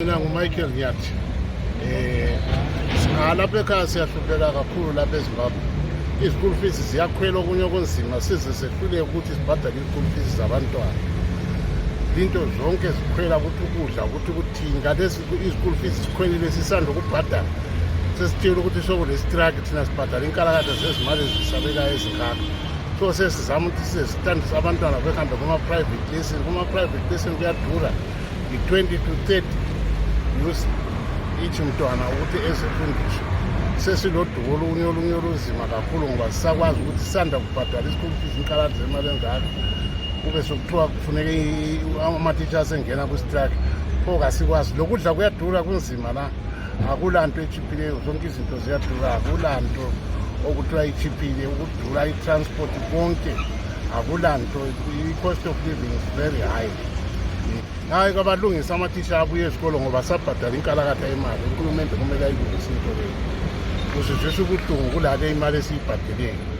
mina nguMichael Nyathi. Lapha ekhaya siyahlupheka kakhulu lapha eZimbabwe. Izikulu fees ziyakhwela okunye okunzima size sehluleke ukuthi sibhadale izikulu fees zabantwana. Into zonke zikhwela ukuthi ukudla ukuthi ukuthini ngalezi izikulu fees sikhwelile sisanda ukubhadala. Sesitshela ukuthi sokulesitrike thina sibhadala inkalakatha zezimali ezisabekayo ezingaka. So sesizama ukuthi sizitandise abantwana behambe kuma-private lesson. Kuma-private lesson kuyadura i-20 to 30 news each mntwana ukuthi ezefundiswe. Sesilodubo olunye olunzima kakhulu ngoba sisakwazi ukuthi sisanda kubhadala ischool fees inkalakatha zemali engaka. Kube sokuthiwa kufuneke ama-teachers engena kwistrike. Pho kasikwazi lokudla kuyadura kunzima la. Akulanto echiphileyo zonke izinto ziyadura akulanto okuthiwa ichiphile ukudura i-transport konke akulanto i-cost of living is very high. Hayi kabalungisa amathisha abuye esikolo ngoba sabhadala inkalakatha imali uhulumende kumele ayilungise into leyo. Kusizwisa ubuhlungu kulale imali esiyibhadeleyo.